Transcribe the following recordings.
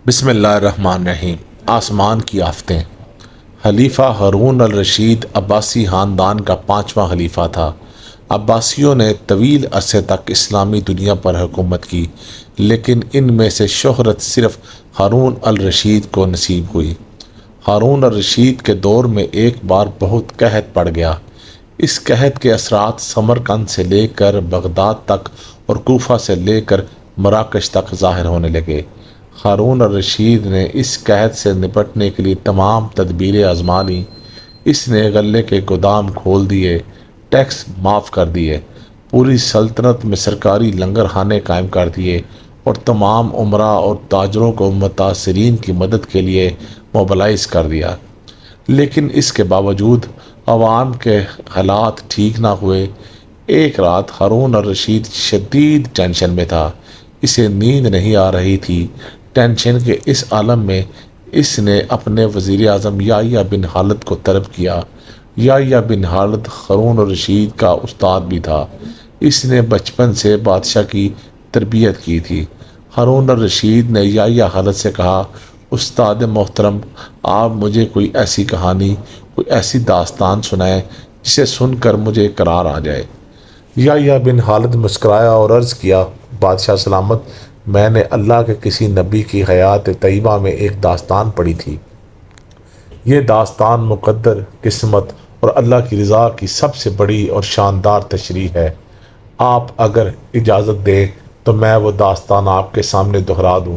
بسم اللہ الرحمن الرحیم۔ آسمان کی آفتیں۔ خلیفہ ہارون الرشید عباسی خاندان کا 5واں خلیفہ تھا۔ عباسیوں نے طویل عرصے تک اسلامی دنیا پر حکومت کی، لیکن ان میں سے شہرت صرف ہارون الرشید کو نصیب ہوئی۔ ہارون الرشید کے دور میں ایک بار بہت قحط پڑ گیا۔ اس قحط کے اثرات سمرقند سے لے کر بغداد تک اور کوفہ سے لے کر مراکش تک ظاہر ہونے لگے۔ ہارون الرشید نے اس قحط سے نپٹنے کے لیے تمام تدبیریں آزما لیں۔ اس نے غلے کے گودام کھول دیے، ٹیکس معاف کر دیے، پوری سلطنت میں سرکاری لنگر خانے قائم کر دیے اور تمام امراء اور تاجروں کو متاثرین کی مدد کے لیے موبلائز کر دیا۔ لیکن اس کے باوجود عوام کے حالات ٹھیک نہ ہوئے۔ ایک رات ہارون الرشید شدید ٹینشن میں تھا۔ اسے نیند نہیں آ رہی تھی۔ ٹینشن کے اس عالم میں اس نے اپنے وزیر اعظم یحییٰ بن خالد کو طلب کیا۔ یحییٰ بن خالد ہارون الرشید کا استاد بھی تھا۔ اس نے بچپن سے بادشاہ کی تربیت کی تھی۔ ہارون الرشید نے یحییٰ خالد سے کہا، استاد محترم، آپ مجھے کوئی ایسی کہانی، کوئی ایسی داستان سنائیں جسے سن کر مجھے قرار آ جائے۔ یحییٰ بن خالد مسکرایا اور عرض کیا، بادشاہ سلامت، میں نے اللہ کے کسی نبی کی حیات طیبہ میں ایک داستان پڑھی تھی۔ یہ داستان مقدر، قسمت اور اللہ کی رضا کی سب سے بڑی اور شاندار تشریح ہے۔ آپ اگر اجازت دیں تو میں وہ داستان آپ کے سامنے دہرا دوں۔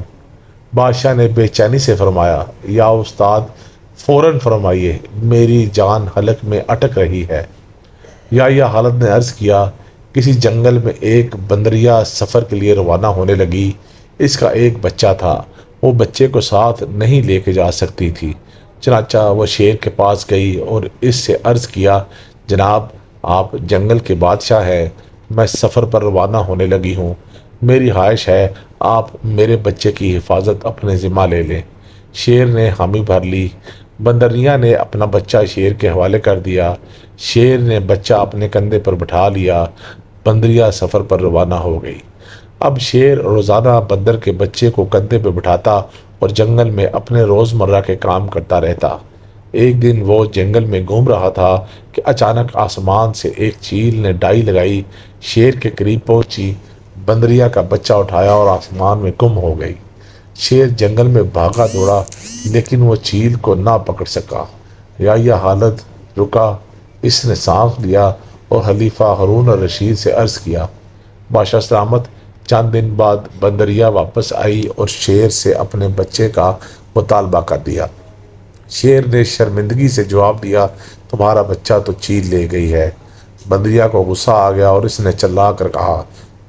بادشاہ نے بے چینی سے فرمایا، یا استاد فوراً فرمائیے، میری جان حلق میں اٹک رہی ہے۔ یحییٰ خالد نے عرض کیا، کسی جنگل میں ایک بندریا سفر کے لیے روانہ ہونے لگی۔ اس کا ایک بچہ تھا۔ وہ بچے کو ساتھ نہیں لے کے جا سکتی تھی۔ چنانچہ وہ شیر کے پاس گئی اور اس سے عرض کیا، جناب، آپ جنگل کے بادشاہ ہیں، میں سفر پر روانہ ہونے لگی ہوں۔ میری خواہش ہے آپ میرے بچے کی حفاظت اپنے ذمہ لے لیں۔ شیر نے حامی بھر لی۔ بندریا نے اپنا بچہ شیر کے حوالے کر دیا۔ شیر نے بچہ اپنے کندھے پر بٹھا لیا۔ بندریا سفر پر روانہ ہو گئی۔ اب شیر روزانہ بندر کے بچے کو کندھے پہ بٹھاتا اور جنگل میں اپنے روزمرہ کے کام کرتا رہتا۔ ایک دن وہ جنگل میں گھوم رہا تھا کہ اچانک آسمان سے ایک چیل نے ڈائی لگائی، شیر کے قریب پہنچی، بندریا کا بچہ اٹھایا اور آسمان میں گم ہو گئی۔ شیر جنگل میں بھاگا دوڑا لیکن وہ چیل کو نہ پکڑ سکا۔ یحییٰ خالد رکا۔ اس نے سانس لیا اور خلیفہ ہارون الرشید سے عرض کیا، بادشاہ سلامت، چند دن بعد بندریا واپس آئی اور شیر سے اپنے بچے کا مطالبہ کر دیا۔ شیر نے شرمندگی سے جواب دیا، تمہارا بچہ تو چیل لے گئی ہے۔ بندریا کو غصہ آ گیا اور اس نے چلا کر کہا،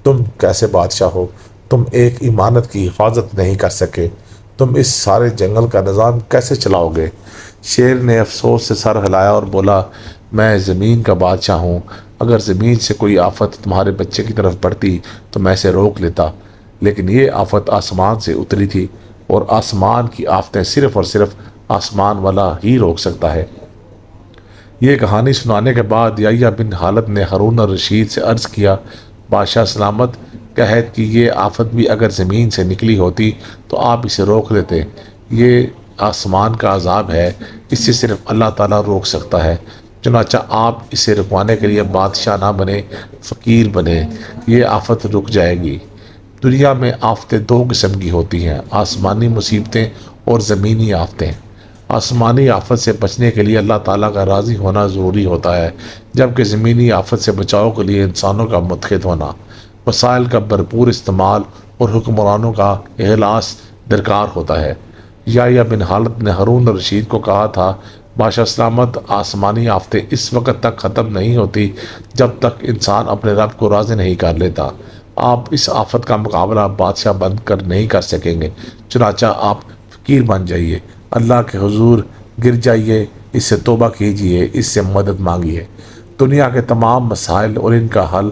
تم کیسے بادشاہ ہو؟ تم ایک امانت کی حفاظت نہیں کر سکے۔ تم اس سارے جنگل کا نظام کیسے چلاؤ گے؟ شیر نے افسوس سے سر ہلایا اور بولا، میں زمین کا بادشاہ ہوں۔ اگر زمین سے کوئی آفت تمہارے بچے کی طرف بڑھتی تو میں اسے روک لیتا، لیکن یہ آفت آسمان سے اتری تھی اور آسمان کی آفتیں صرف اور صرف آسمان والا ہی روک سکتا ہے۔ یہ کہانی سنانے کے بعد یحییٰ بن خالد نے ہارون الرشید سے عرض کیا، بادشاہ سلامت، قحط کی یہ آفت بھی اگر زمین سے نکلی ہوتی تو آپ اسے روک لیتے۔ یہ آسمان کا عذاب ہے، اس سے صرف اللہ تعالیٰ روک سکتا ہے۔ چنانچہ آپ اسے رکوانے کے لیے بادشاہ نہ بنے، فقیر بنے، یہ آفت رک جائے گی۔ دنیا میں آفتیں دو قسم کی ہوتی ہیں، آسمانی مصیبتیں اور زمینی آفتیں۔ آسمانی آفت سے بچنے کے لیے اللہ تعالیٰ کا راضی ہونا ضروری ہوتا ہے، جبکہ زمینی آفت سے بچاؤ کے لیے انسانوں کا متحد ہونا، وسائل کا بھرپور استعمال اور حکمرانوں کا اخلاص درکار ہوتا ہے۔ یحییٰ بن خالد نے ہارون الرشید کو کہا تھا، بادشاہ سلامت، آسمانی آفتیں اس وقت تک ختم نہیں ہوتی جب تک انسان اپنے رب کو راضی نہیں کر لیتا۔ آپ اس آفت کا مقابلہ بادشاہ بن کر نہیں کر سکیں گے، چنانچہ آپ فقیر بن جائیے، اللہ کے حضور گر جائیے، اس سے توبہ کیجیے، اس سے مدد مانگیے۔ دنیا کے تمام مسائل اور ان کا حل،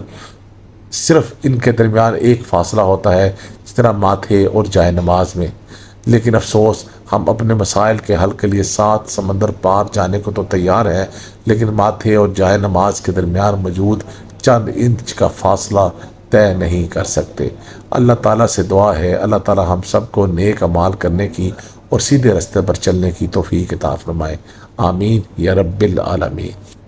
صرف ان کے درمیان ایک فاصلہ ہوتا ہے، جس طرح ماتھے اور جائے نماز میں۔ لیکن افسوس، ہم اپنے مسائل کے حل کے لیے 7 سمندر پار جانے کو تو تیار ہیں، لیکن ماتھے اور جائے نماز کے درمیان موجود چند انچ کا فاصلہ طے نہیں کر سکتے۔ اللہ تعالیٰ سے دعا ہے اللہ تعالیٰ ہم سب کو نیک اعمال کرنے کی اور سیدھے راستے پر چلنے کی توفیق عطا فرمائے۔ آمین یا رب العالمین۔